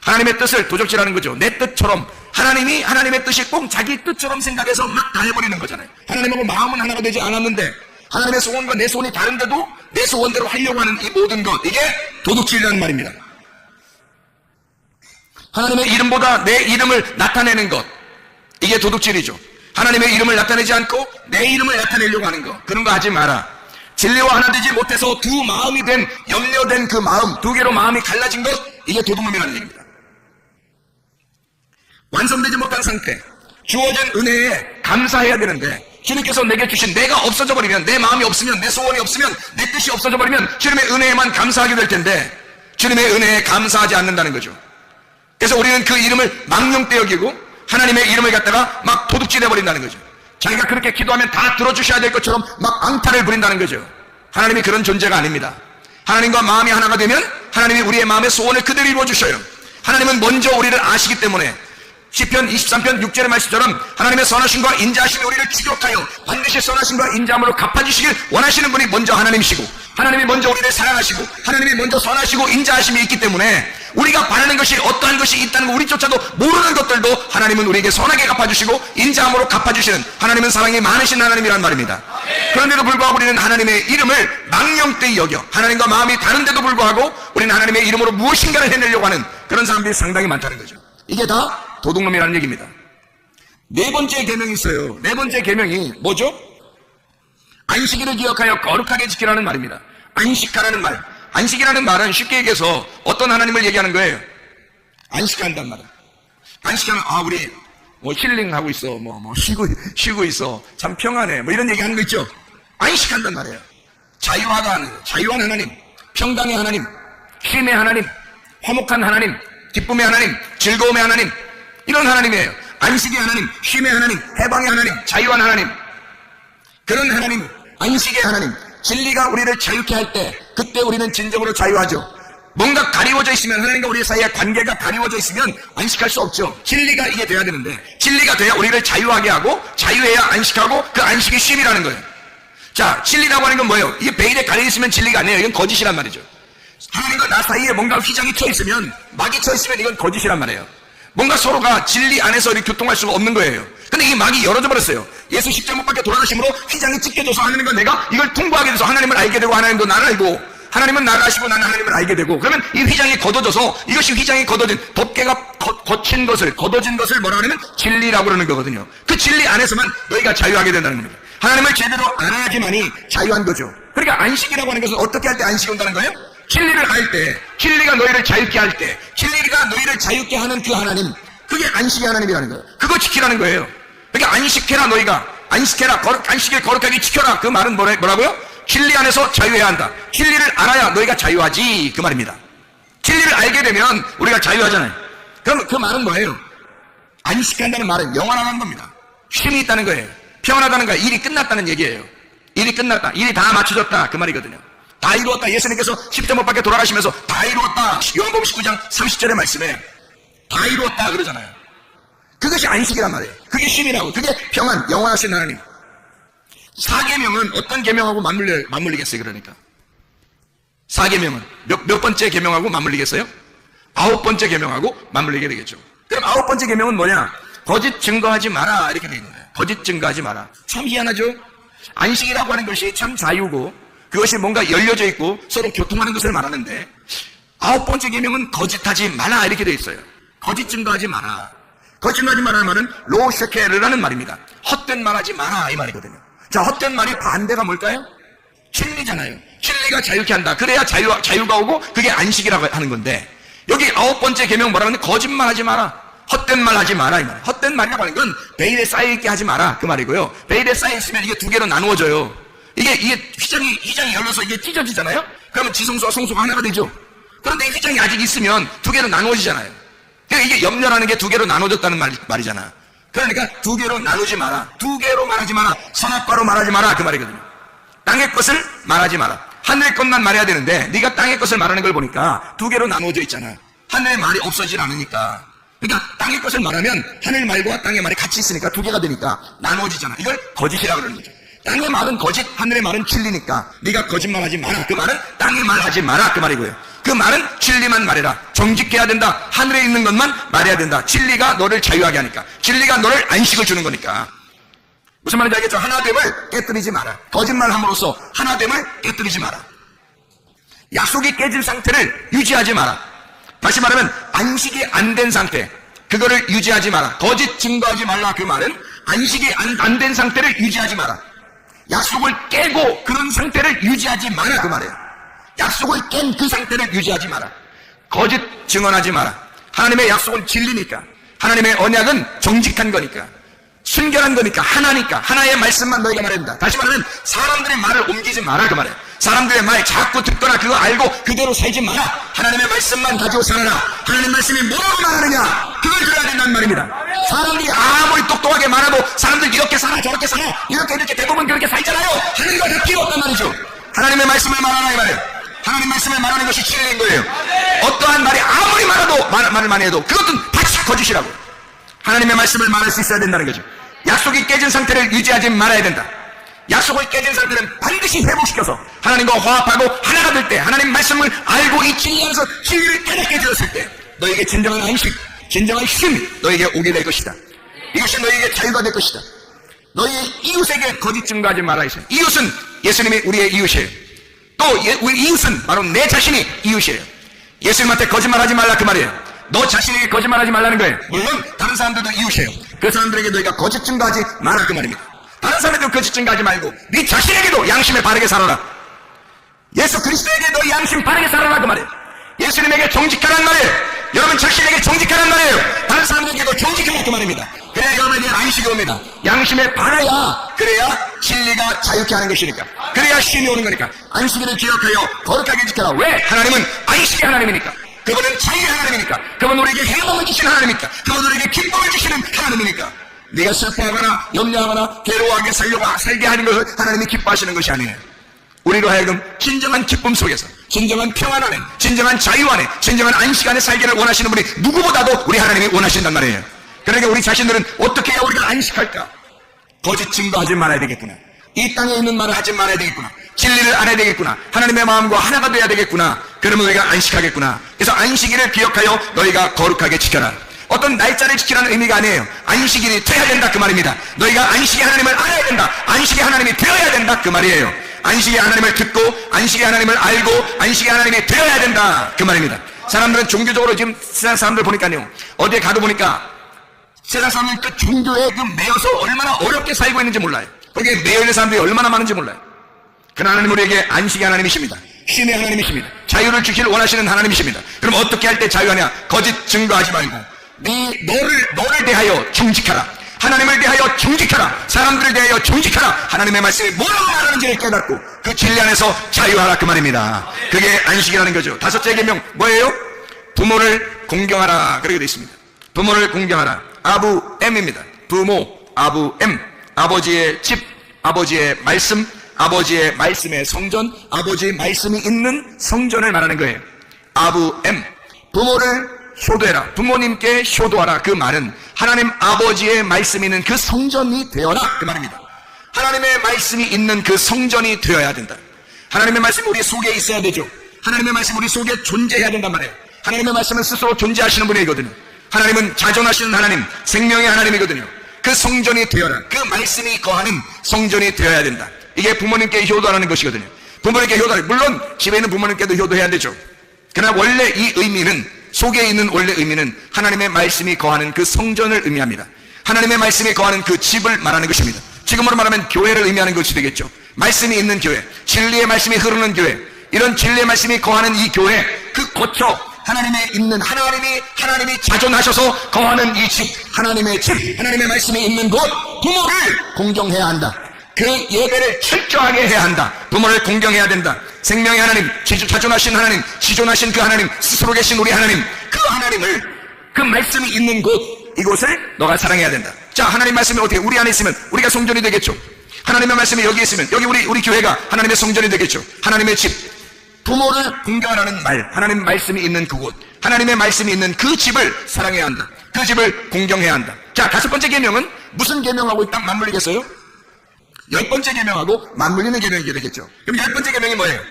Speaker 1: 하나님의 뜻을 도적질하는 거죠. 내 뜻처럼, 하나님이 하나님의 뜻이 꼭 자기 뜻처럼 생각해서 막 다 해버리는 거잖아요. 하나님하고 마음은 하나가 되지 않았는데 하나님의 소원과 내 소원이 다른데도 내 소원대로 하려고 하는 이 모든 것, 이게 도둑질이라는 말입니다. 하나님의 이름보다 내 이름을 나타내는 것, 이게 도둑질이죠. 하나님의 이름을 나타내지 않고 내 이름을 나타내려고 하는 것, 그런 거 하지 마라. 진리와 하나 되지 못해서 두 마음이 된, 염려된 그 마음, 두 개로 마음이 갈라진 것, 이게 도둑놈이라는 얘기입니다. 완성되지 못한 상태, 주어진 은혜에 감사해야 되는데 주님께서 내게 주신 내가 없어져 버리면, 내 마음이 없으면, 내 소원이 없으면, 내 뜻이 없어져 버리면 주님의 은혜에만 감사하게 될 텐데 주님의 은혜에 감사하지 않는다는 거죠. 그래서 우리는 그 이름을 망령되 여기고 하나님의 이름을 갖다가 막 도둑질해 버린다는 거죠. 자기가 그렇게 기도하면 다 들어주셔야 될 것처럼 막 앙탈을 부린다는 거죠. 하나님이 그런 존재가 아닙니다. 하나님과 마음이 하나가 되면 하나님이 우리의 마음의 소원을 그대로 이루어주셔요. 하나님은 먼저 우리를 아시기 때문에 시편 23편 6절의 말씀처럼 하나님의 선하심과 인자하심이 우리를 추격하여 반드시 선하심과 인자함으로 갚아주시길 원하시는 분이 먼저 하나님이시고, 하나님이 먼저 우리를 사랑하시고 하나님이 먼저 선하시고 인자하심이 있기 때문에 우리가 바라는 것이 어떠한 것이 있다는 거, 우리조차도 모르는 것들도 하나님은 우리에게 선하게 갚아주시고 인자함으로 갚아주시는, 하나님은 사랑이 많으신 하나님이란 말입니다. 그런데도 불구하고 우리는 하나님의 이름을 망령되이 여겨 하나님과 마음이 다른데도 불구하고 우리는 하나님의 이름으로 무엇인가를 해내려고 하는 그런 사람들이 상당히 많다는 거죠. 이게 다 도둑놈이라는 얘기입니다. 네 번째 계명이 있어요. 네 번째 계명이 뭐죠? 안식일을 기억하여 거룩하게 지키라는 말입니다. 안식하라는 말, 안식이라는 말은 쉽게 얘기해서 어떤 하나님을 얘기하는 거예요? 안식한단 말은, 안식하면 우리 뭐 힐링하고 있어, 쉬고 있어, 참 평안해, 뭐 이런 얘기하는 거 있죠. 안식한단 말이에요. 자유하다 하는, 자유한 하나님, 평강의 하나님, 쉼의 하나님, 화목한 하나님, 기쁨의 하나님, 즐거움의 하나님, 이런 하나님이에요. 안식의 하나님, 쉼의 하나님, 해방의 하나님, 자유한 하나님, 그런 하나님, 안식의 하나님, 진리가 우리를 자유케 할 때 그때 우리는 진정으로 자유하죠. 뭔가 가리워져 있으면, 하나님과 우리 사이의 관계가 가리워져 있으면 안식할 수 없죠. 진리가 이게 돼야 되는데, 진리가 돼야 우리를 자유하게 하고, 자유해야 안식하고, 그 안식이 쉼이라는 거예요. 자, 진리라고 하는 건 뭐예요? 이게 베일에 가려 있으면 진리가 아니에요. 이건 거짓이란 말이죠. 하나님과 나 사이에 뭔가 휘장이 쳐 있으면, 막이 쳐 있으면 이건 거짓이란 말이에요. 뭔가 서로가 진리 안에서 이렇게 교통할 수가 없는 거예요. 근데 이 막이 열어져 버렸어요. 예수 십자가 못 박혀 돌아가심으로 휘장이 찢겨져서 하나님과 내가 이걸 통과하게 돼서 하나님을 알게 되고, 하나님도 나를 알고, 하나님은 나를 아시고 나는 하나님을 알게 되고, 그러면 이 휘장이 걷어져서, 이것이 휘장이 걷어진, 덮개가 거친 것을, 걷어진 것을 뭐라 하냐면 진리라고 그러는 거거든요. 그 진리 안에서만 너희가 자유하게 된다는 겁니다. 하나님을 제대로 알아야지만이 자유한 거죠. 그러니까 안식이라고 하는 것은 어떻게 할 때 안식이 온다는 거예요? 진리를 알 때, 진리가 너희를 자유케 할 때, 진리가 너희를 자유케 하는 그 하나님, 그게 안식의 하나님이라는 거예요. 그거 지키라는 거예요. 그러니까 안식해라, 너희가 안식해라, 안식을 거룩하게 지켜라. 그 말은 뭐라고요? 진리 안에서 자유해야 한다. 진리를 알아야 너희가 자유하지, 그 말입니다. 진리를 알게 되면 우리가 자유하잖아요. 그럼 그 말은 뭐예요? 안식한다는 말은 영원하다는 겁니다. 쉼이 있다는 거예요. 평안하다는 거예요. 일이 끝났다는 얘기예요. 일이 끝났다, 일이 다 맞춰졌다, 그 말이거든요. 다 이루었다. 예수님께서 십자가 못 박혀 돌아가시면서 다 이루었다. 요한복음 19장 30절의 말씀에 다 이루었다 그러잖아요. 그것이 안식이란 말이에요. 그게 쉼이라고, 그게 평안, 영원하신 하나님. 4계명은 어떤 계명하고 맞물리겠어요? 그러니까 4계명은 몇 번째 계명하고 맞물리겠어요? 9번째 계명하고 맞물리게 되겠죠. 그럼 9번째 계명은 뭐냐? 거짓 증거하지 마라, 이렇게 되어 있는 거예요. 거짓 증거하지 마라. 참 희한하죠? 안식이라고 하는 것이 참 자유고, 그것이 뭔가 열려져 있고 서로 교통하는 것을 말하는데, 9번째 계명은 거짓하지 마라, 이렇게 되어 있어요. 거짓 증거하지 마라. 거짓 증거하지 마라는 말은 로셰케르라는 말입니다. 헛된 말하지 마라, 이 말이거든요. 자, 헛된 말이 반대가 뭘까요? 진리잖아요. 진리가 자유케 한다. 그래야 자유가 오고 그게 안식이라고 하는 건데, 여기 9번째 계명 뭐라 하는데 거짓말하지 마라, 헛된 말 하지 마라, 이 말. 헛된 말이라고 하는 건 베일에 쌓여있게 하지 마라, 그 말이고요. 베일에 쌓여있으면 이게 두 개로 나누어져요. 이게 휘장이 열려서 이게 찢어지잖아요. 그러면 지성소와 성소가 하나가 되죠. 그런데 이 휘장이 아직 있으면 두 개로 나누어지잖아요. 그러니까 이게 염려라는 게 두 개로 나눠졌다는 말이잖아. 그러니까 두 개로 나누지 마라, 두 개로 말하지 마라, 선악과로 말하지 마라, 그 말이거든요. 땅의 것을 말하지 마라. 하늘의 것만 말해야 되는데 네가 땅의 것을 말하는 걸 보니까 두 개로 나누어져 있잖아. 하늘의 말이 없어지질 않으니까. 그러니까 땅의 것을 말하면 하늘 말과 땅의 말이 같이 있으니까 두 개가 되니까 나누어지잖아. 이걸 거짓이라고 그러는 거죠. 땅의 말은 거짓, 하늘의 말은 진리니까 네가 거짓말하지 마라. 그 말은 땅의 말하지 마라 그 말이고요. 그 말은 진리만 말해라. 정직해야 된다. 하늘에 있는 것만 말해야 된다. 진리가 너를 자유하게 하니까. 진리가 너를 안식을 주는 거니까. 무슨 말인지 알겠죠? 하나됨을 깨뜨리지 마라. 거짓말함으로써 하나됨을 깨뜨리지 마라. 약속이 깨진 상태를 유지하지 마라. 다시 말하면 안식이 안 된 상태, 그거를 유지하지 마라. 거짓 증거하지 말라. 그 말은 안식이 안 된 상태를 유지하지 마라. 약속을 깨고 그런 상태를 유지하지 마라 그 말이에요. 약속을 깬 그 상태를 유지하지 마라. 거짓 증언하지 마라. 하나님의 약속은 진리니까, 하나님의 언약은 정직한 거니까, 순결한 거니까, 하나니까 하나의 말씀만 너희가 말해야 된다. 다시 말하면 사람들의 말을 옮기지 마라 그 말이에요. 사람들의 말 자꾸 듣거나 그거 알고 그대로 살지 마라. 하나님의 말씀만 가지고 살아라. 하나님의 말씀이 뭐라고 말하느냐 그걸 들어야 된다는 말입니다. 사람들이 아무리 똑똑하게 말해도 사람들 이렇게 살아 저렇게 살아 이렇게 대부분 그렇게 살잖아요. 하나님과 다 필요 없단 말이죠. 하나님의 말씀을 말하라 이 말이에요. 하나님의 말씀을 말하는 것이 진리인 거예요. 어떠한 말이 아무리 말해도 말을 많이 해도 그것은 다시 거짓이라고. 하나님의 말씀을 말할 수 있어야 된다는 거죠. 약속이 깨진 상태를 유지하지 말아야 된다. 약속을 깨진 상태는 반드시 회복시켜서 하나님과 화합하고 하나가 될 때, 하나님 말씀을 알고 이 진리 안에서 진리를 깨닫게 되었을 때 너에게 진정한 안식, 진정한 힘이 너에게 오게 될 것이다. 이것이 너에게 자유가 될 것이다. 너희 이웃에게 거짓 증거하지 말아 있어요. 이웃은 예수님이 우리의 이웃이에요. 또 우리 이웃은 바로 내 자신이 이웃이에요. 예수님한테 거짓말하지 말라 그 말이에요. 너 자신에게 거짓말하지 말라는 거예요. 물론 다른 사람들도 이웃이에요. 그 사람들에게 너희가 거짓 증거하지 마라 그 말입니다. 다른 사람에게도 거짓 증거하지 말고 네 자신에게도 양심에 바르게 살아라. 예수 그리스도에게 너 양심 바르게 살아라 그 말이에요. 예수님에게 정직하란 말이에요. 여러분 자신에게 정직하란 말이에요. 다른 사람들에게도 정직하라 그 말입니다. 그래야 여러분에게 안식이 옵니다. 양심에 바라야, 그래야 진리가 자유케 하는 것이니까, 그래야 쉼이 오는 거니까. 안식일을 기억하여 거룩하게 지켜라. 왜? 하나님은 안식의 하나님이니까. 그분은 자유의 하나님이니까. 그분은 우리에게 행복을 주시는 하나님이니까. 그분은 우리에게 기쁨을 주시는 하나님이니까. 네가 슬퍼하거나 염려하거나 괴로워하게 살게 하는 것을 하나님이 기뻐하시는 것이 아니에요. 우리로 하여금 진정한 기쁨 속에서, 진정한 평안 안에, 진정한 자유 안에, 진정한 안식 안에 살기를 원하시는 분이 누구보다도 우리 하나님이 원하신단 말이에요. 그러니까 우리 자신들은 어떻게 해야 우리가 안식할까? 거짓 증거하지 말아야 되겠구나. 이 땅에 있는 말을 하지 말아야 되겠구나. 진리를 알아야 되겠구나. 하나님의 마음과 하나가 돼야 되겠구나. 그러면 너희가 안식하겠구나. 그래서 안식일을 기억하여 너희가 거룩하게 지켜라. 어떤 날짜를 지키라는 의미가 아니에요. 안식일이 돼야 된다 그 말입니다. 너희가 안식의 하나님을 알아야 된다. 안식의 하나님이 되어야 된다 그 말이에요. 안식의 하나님을 듣고 안식의 하나님을 알고 안식의 하나님이 되어야 된다 그 말입니다. 사람들은 종교적으로 지금 세상 사람들 보니까요, 어디에 가도 보니까 세상 사람들 그 종교에 그 매여서 얼마나 어렵게 살고 있는지 몰라요. 거기에 매여 있는 사람들이 얼마나 많은지 몰라요. 그러나 하나님 우리에게 안식의 하나님이십니다. 쉼의 하나님이십니다. 자유를 주기를 원하시는 하나님이십니다. 그럼 어떻게 할 때 자유하냐? 거짓 증거하지 말고 너를 대하여 정직하라. 하나님을 대하여 정직하라. 사람들을 대하여 정직하라. 하나님의 말씀이 뭐라고 말하는지를 깨닫고 그 진리 안에서 자유하라 그 말입니다. 그게 안식이라는 거죠. 다섯째 계명 뭐예요? 부모를 공경하라 그렇게 되어 있습니다. 부모를 공경하라. 아부엠입니다. 부모, 아부엠. 아버지의 집, 아버지의 말씀, 아버지의 말씀의 성전, 아버지의 말씀이 있는 성전을 말하는 거예요. 아부엠. 부모를 효도해라. 부모님께 효도하라. 그 말은 하나님 아버지의 말씀이 있는 그 성전이 되어라 그 말입니다. 하나님의 말씀이 있는 그 성전이 되어야 된다. 하나님의 말씀이 우리 속에 있어야 되죠. 하나님의 말씀이 우리 속에 존재해야 된단 말이에요. 하나님의 말씀은 스스로 존재하시는 분이거든요. 하나님은 자존하시는 하나님, 생명의 하나님이거든요. 그 성전이 되어라. 그 말씀이 거하는 성전이 되어야 된다. 이게 부모님께 효도하는 것이거든요. 부모님께 효도하라. 물론 집에 있는 부모님께도 효도해야 되죠. 그러나 원래 이 의미는, 속에 있는 원래 의미는 하나님의 말씀이 거하는 그 성전을 의미합니다. 하나님의 말씀이 거하는 그 집을 말하는 것입니다. 지금으로 말하면 교회를 의미하는 것이 되겠죠. 말씀이 있는 교회, 진리의 말씀이 흐르는 교회, 이런 진리의 말씀이 거하는 이 교회, 그 고쳐 하나님의 있는 하나님이 자존하셔서 거하는 이 집, 하나님의 집, 하나님의 말씀이 있는 곳, 부모를 공경해야 한다. 그 예배를 철저하게 해야 한다. 부모를 공경해야 된다. 생명의 하나님, 자존하신 하나님, 지존하신 그 하나님, 스스로 계신 우리 하나님, 그 하나님을, 그 말씀이 있는 곳, 이곳을 너가 사랑해야 된다. 자, 하나님 말씀이 어떻게 우리 안에 있으면 우리가 성전이 되겠죠. 하나님의 말씀이 여기 있으면 여기 우리 교회가 하나님의 성전이 되겠죠. 하나님의 집, 부모를 공경하라는 말, 하나님 말씀이 있는 그곳, 하나님의 말씀이 있는 그 집을 사랑해야 한다. 그 집을 공경해야 한다. 자, 5번째 계명은 무슨 계명하고 딱 맞물리겠어요? 10번째 계명하고 맞물리는 계명이 되겠죠. 그럼 10번째 계명이 뭐예요?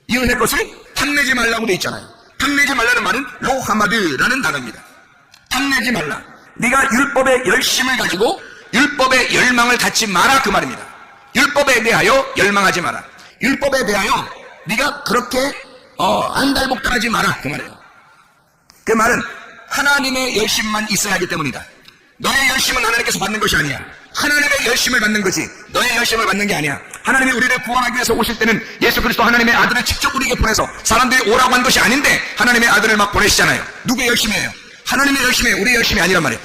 Speaker 1: 이웃의 것을 탐내지 말라고 돼 있잖아요. 탐내지 말라는 말은 로하마드라는 단어입니다. 탐내지 말라. 네가 율법의 열심을 가지고 율법의 열망을 갖지 마라, 그 말입니다. 율법에 대하여 열망하지 마라. 율법에 대하여 네가 그렇게 안달복달하지 마라, 그 말이에요. 그 말은 하나님의 열심만 있어야 하기 때문이다. 너의 열심은 하나님께서 받는 것이 아니야. 하나님의 열심을 받는 거지 너의 열심을 받는 게 아니야. 하나님이 우리를 구원하기 위해서 오실 때는 예수 그리스도 하나님의 아들을 직접 우리에게 보내서 사람들이 오라고 한 것이 아닌데 하나님의 아들을 막 보내시잖아요. 누구의 열심이에요? 하나님의 열심이에요. 우리의 열심이 아니란 말이에요.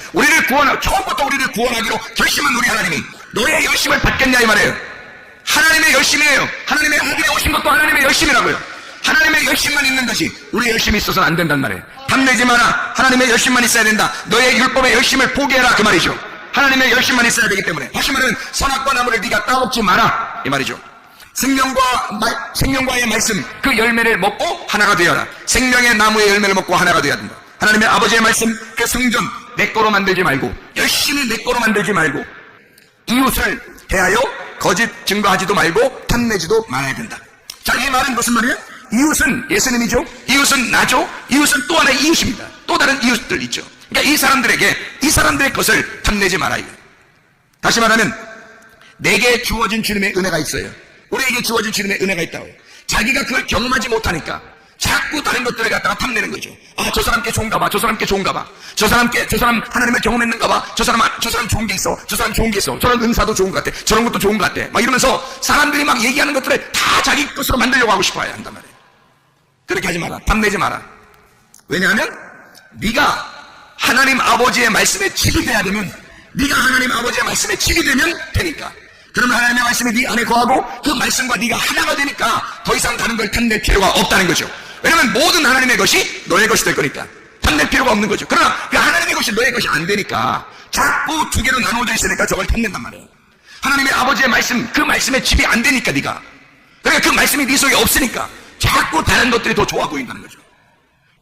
Speaker 1: 처음부터 우리를 구원하기로 결심한 우리 하나님이 너의 열심을 받겠냐 이 말이에요. 하나님의 열심이에요. 하나님의 아들이 오신 것도 하나님의 열심이라고요. 하나님의 열심만 있는 것이 우리의 열심이 있어서는 안 된단 말이에요. 탐내지 마라. 하나님의 열심만 있어야 된다. 너의 율법의 열심을 포기해라, 그 말이죠. 하나님의 열심만 있어야 되기 때문에, 다시 말하면 선악과 나무를 네가 따먹지 마라, 이 말이죠. 생명과의 말씀, 그 열매를 먹고 하나가 되어라. 생명의 나무의 열매를 먹고 하나가 되어야 된다. 하나님의 아버지의 말씀, 그 성전 내 거로 만들지 말고, 열심히 내 거로 만들지 말고, 이웃을 대하여 거짓 증거하지도 말고 탐내지도 말아야 된다. 자, 이 말은 무슨 말이에요? 이웃은 예수님이죠. 이웃은 나죠. 이웃은 또 하나의 이웃입니다. 또 다른 이웃들 있죠. 그러니까 이 사람들의 것을 탐내지 마라, 이거예요. 다시 말하면 내게 주어진 주님의 은혜가 있어요. 우리에게 주어진 주님의 은혜가 있다고요. 자기가 그걸 경험하지 못하니까 자꾸 다른 것들을 갖다가 탐내는 거죠. 아, 저 사람 께 좋은가 봐. 저 사람 께 좋은가 봐. 저 사람 하나님을 경험했는가 봐. 저 사람 좋은 게 있어. 저 사람 좋은 게 있어. 저런 은사도 좋은 것 같아. 저런 것도 좋은 것 같아. 막 이러면서 사람들이 막 얘기하는 것들을 다 자기 것으로 만들려고 하고 싶어야 한단 말이에요. 그렇게 하지 마라. 탐내지 마라. 왜냐하면 네가 하나님 아버지의 말씀에 칩이 돼야 되면, 네가 하나님 아버지의 말씀에 칩이 되면 되니까. 그러면 하나님의 말씀이 네 안에 거하고 그 말씀과 네가 하나가 되니까 더 이상 다른 걸 탐낼 필요가 없다는 거죠. 왜냐면 모든 하나님의 것이 너의 것이 될 거니까 탐낼 필요가 없는 거죠. 그러나 그 하나님의 것이 너의 것이 안 되니까 자꾸 두 개로 나눠져 있으니까 저걸 탐낸단 말이에요. 하나님의 아버지의 말씀, 그 말씀에 칩이 안 되니까 네가, 그러니까 그 말씀이 네 속에 없으니까 자꾸 다른 것들이 더 좋아 보인다는 거죠.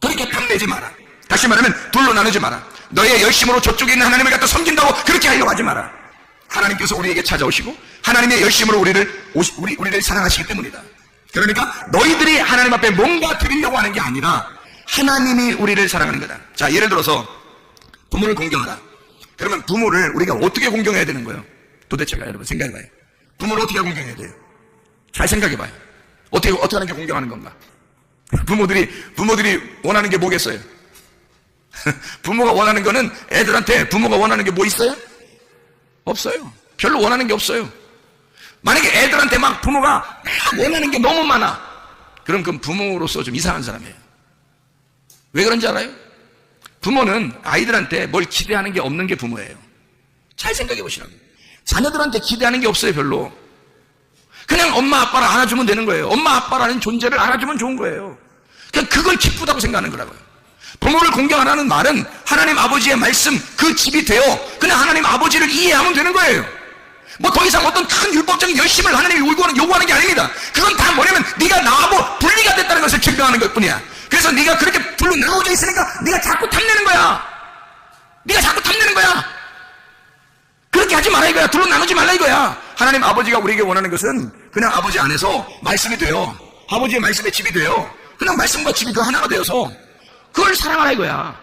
Speaker 1: 그렇게 탐내지 마라. 다시 말하면 둘로 나누지 마라. 너의 열심으로 저쪽에 있는 하나님을 갖다 섬긴다고 그렇게 하려고 하지 마라. 하나님께서 우리에게 찾아오시고 하나님의 열심으로 우리를 사랑하시기 때문이다. 그러니까 너희들이 하나님 앞에 뭔가 드리려고 하는 게 아니라 하나님이 우리를 사랑하는 거다. 자, 예를 들어서 부모를 공경하라. 그러면 부모를 우리가 어떻게 공경해야 되는 거예요? 도대체가 여러분 생각해봐요. 부모를 어떻게 공경해야 돼요? 잘 생각해봐요. 어떻게 하는 게 공경하는 건가? 부모들이 원하는 게 뭐겠어요? 부모가 원하는 거는 애들한테 부모가 원하는 게 뭐 있어요? 없어요. 별로 원하는 게 없어요. 만약에 애들한테 막 부모가 원하는 게 너무 많아, 그럼 그건 부모로서 좀 이상한 사람이에요. 왜 그런지 알아요? 부모는 아이들한테 뭘 기대하는 게 없는 게 부모예요. 잘 생각해 보시라고. 자녀들한테 기대하는 게 없어요, 별로. 그냥 엄마 아빠를 안아주면 되는 거예요. 엄마 아빠라는 존재를 안아주면 좋은 거예요. 그냥 그걸 기쁘다고 생각하는 거라고요. 부모를 공경하라는 말은 하나님 아버지의 말씀, 그 집이 되어 그냥 하나님 아버지를 이해하면 되는 거예요. 뭐 더 이상 어떤 큰 율법적인 열심을 하나님이 요구하는 게 아닙니다. 그건 다 뭐냐면 네가 나하고 분리가 됐다는 것을 증명하는 것뿐이야. 그래서 네가 그렇게 둘로 나눠져 있으니까 네가 자꾸 탐내는 거야. 그렇게 하지 말라 이거야. 둘로 나누지 말라 이거야. 하나님 아버지가 우리에게 원하는 것은 그냥 아버지 안에서 말씀이 되어, 아버지의 말씀에 집이 되어, 그냥 말씀과 집이 그 하나가 되어서 그걸 사랑하라 이거야.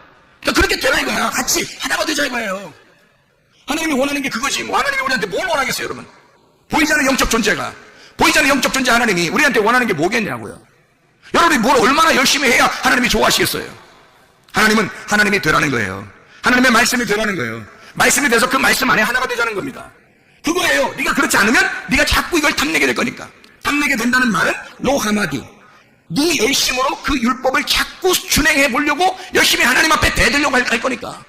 Speaker 1: 그러니까 그렇게 되라 이거야. 같이 하나가 되자 이거예요. 하나님이 원하는 게 그거지. 뭐 하나님이 우리한테 뭘 원하겠어요, 여러분? 보이지 않는 영적 존재가, 보이지 않는 영적 존재 하나님이 우리한테 원하는 게 뭐겠냐고요. 여러분이 뭘 얼마나 열심히 해야 하나님이 좋아하시겠어요? 하나님은 하나님이 되라는 거예요. 하나님의 말씀이 되라는 거예요. 말씀이 돼서 그 말씀 안에 하나가 되자는 겁니다. 그거예요. 네가 그렇지 않으면 네가 자꾸 이걸 탐내게 될 거니까. 탐내게 된다는 말은 로하마디, 네 열심으로 그 율법을 자꾸 준행해 보려고 열심히 하나님 앞에 대들려고 할 거니까.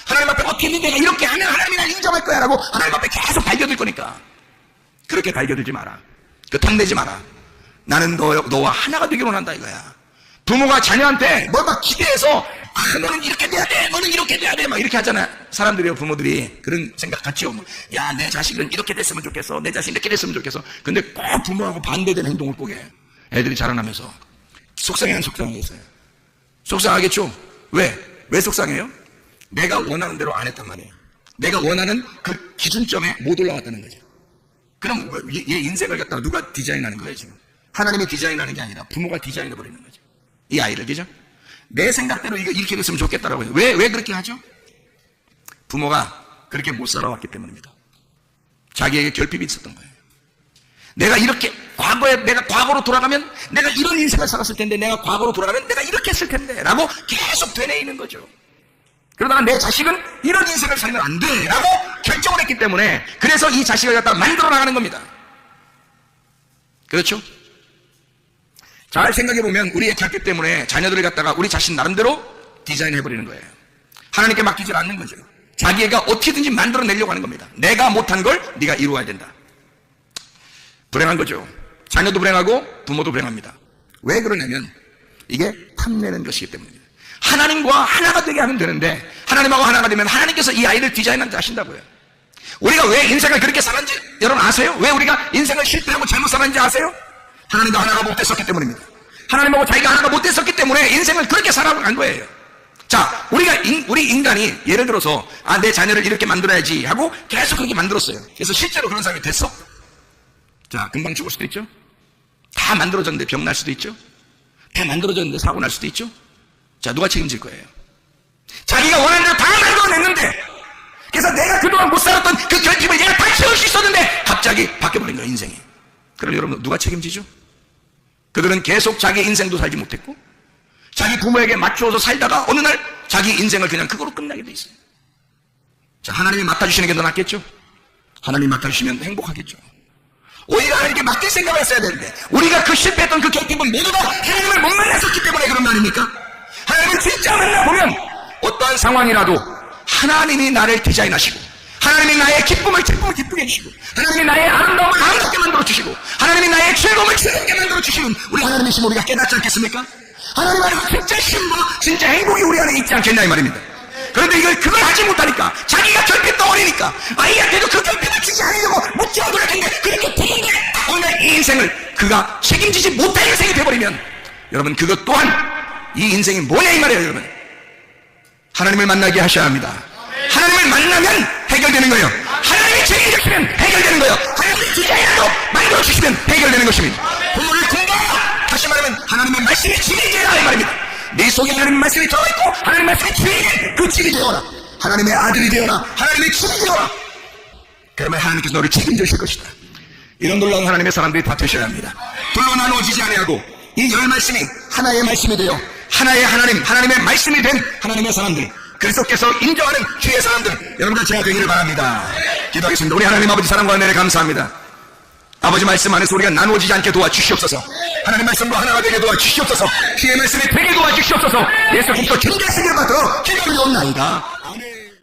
Speaker 1: 하나님 앞에 어떻게 내가 이렇게 하면 하나님이 날 인정할 거야 라고 하나님 앞에 계속 발겨들 거니까. 그렇게 발겨들지 마라. 그 탐내지 마라. 나는 너와 하나가 되기로 원한다 이거야. 부모가 자녀한테 뭘 막 기대해서 너는 이렇게 돼야 돼, 너는 이렇게 돼야 돼 막 이렇게 하잖아. 사람들이요, 부모들이 그런 생각 같지요. 야, 내 자식은 이렇게 됐으면 좋겠어, 내 자식 이렇게 됐으면 좋겠어. 근데 꼭 부모하고 반대되는 행동을 보게 해. 애들이 자라나면서 속상하겠어요. 속상하겠죠? 왜 속상해요? 내가 원하는 대로 안 했단 말이에요. 내가 원하는 그 기준점에 못 올라갔다는 거죠. 그럼 얘 인생을 갖다가 누가 디자인하는 거예요, 지금? 하나님이 디자인하는 게 아니라 부모가 디자인해버리는 거죠. 이 아이를, 그죠? 내 생각대로 이렇게 됐으면 좋겠다라고 해요. 왜 그렇게 하죠? 부모가 그렇게 못 살아왔기 때문입니다. 자기에게 결핍이 있었던 거예요. 내가 과거로 돌아가면 내가 이런 인생을 살았을 텐데, 내가 과거로 돌아가면 내가 이렇게 했을 텐데, 라고 계속 되뇌이는 거죠. 그러다가 내 자식은 이런 인생을 살면 안 돼, 라고 결정을 했기 때문에, 그래서 이 자식을 갖다가 만들어 나가는 겁니다. 그렇죠? 잘 생각해보면 우리의 결핍 때문에 자녀들을 갖다가 우리 자신 나름대로 디자인해버리는 거예요. 하나님께 맡기질 않는 거죠. 자기가 어떻게든지 만들어내려고 하는 겁니다. 내가 못한 걸 네가 이루어야 된다. 불행한 거죠. 자녀도 불행하고 부모도 불행합니다. 왜 그러냐면 이게 탐내는 것이기 때문입니다. 하나님과 하나가 되게 하면 되는데, 하나님하고 하나가 되면 하나님께서 이 아이를 디자인한지 아신다고요. 우리가 왜 인생을 그렇게 살았는지 여러분 아세요? 왜 우리가 인생을 실패하고 잘못 살았는지 아세요? 하나님과 하나가 못됐었기 때문입니다. 하나님하고 자기가 하나가 못됐었기 때문에 인생을 그렇게 살아간 거예요. 자, 우리 인간이 예를 들어서 내 자녀를 이렇게 만들어야지 하고 계속 그렇게 만들었어요. 그래서 실제로 그런 사람이 됐어? 자, 금방 죽을 수도 있죠. 다 만들어졌는데 병 날 수도 있죠. 다 만들어졌는데 사고 날 수도 있죠. 자, 누가 책임질 거예요? 자기가 원하는 대로 다 만들어냈는데, 그래서 내가 그동안 못 살았던 그 결핍을 얘가 다 채울 수 있었는데 갑자기 바뀌어버린 거예요, 인생이. 그럼 여러분 누가 책임지죠? 그들은 계속 자기 인생도 살지 못했고 자기 부모에게 맞추어서 살다가 어느 날 자기 인생을 그냥 그거로 끝나게 돼 있어요. 자, 하나님이 맡아주시는 게 더 낫겠죠? 하나님이 맡아주시면 행복하겠죠. 오히려 하나님께 맡길 생각을 했어야 되는데, 우리가 그 실패했던 그 결핍은 모두 다 하나님을 못 만났었기 때문에 그런 거 아닙니까? 하나님을 진짜 만나보면 어떠한 상황이라도 하나님이 나를 디자인하시고, 하나님이 나의 기쁨을 기쁘게 해주시고, 하나님이 나의 아름다움을 아름답게 만들어주시고, 하나님이 나의 즐거움을 즐겁게 만들어주시는 우리 하나님이시면 우리가 깨닫지 않겠습니까? 하나님 안에 진짜 신부, 진짜 행복이 우리 안에 있지 않겠냐 이 말입니다. 그런데 그걸 하지 못하니까, 자기가 결핍 덩어리니까 아이한테도 그 결핍을 주지 않으려고 묻지어도 할 텐데, 그렇게 되게 오늘 이 인생을 그가 책임지지 못할 인생이 되어버리면, 여러분 그것 또한 이 인생이 뭐냐 이 말이에요. 여러분, 하나님을 만나게 하셔야 합니다. 하나님을 만나면 해결되는 거예요. 하나님이 책임지시면 해결되는 거예요. 하나님이 디자인으로 만들어주시면 해결되는 것입니다. 부모를 공부하라, 다시 말하면 하나님의 말씀이 집이 되라 이 말입니다. 네 속에 하나님의 말씀이 들어있고 하나님의 말씀이 집이, 그 집이 되어라. 하나님의 아들이 되어라. 하나님의 집이 되어라. 그러면 하나님께서 너를 책임져 주실 것이다. 이런 놀라운 하나님의 사람들이 다 되셔야 합니다. 둘로 나누어지지 아니하고 이 열 말씀이 하나의 말씀이 되어 하나의 하나님, 하나님의 말씀이 된 하나님의 사람들, 그리스도께서 인정하는 주의 사람들, 여러분들 제가 되기를 바랍니다. 기도하겠습니다. 우리 하나님 아버지 사랑과 은혜를 감사합니다. 아버지 말씀 안에서 우리가 나누어지지 않게 도와주시옵소서. 하나님 말씀으로 하나가 되게 도와주시옵소서. 주의 말씀이 되게 도와주시옵소서. 예수 그리스도 존재하시길 받들어 기도를 옵나이다.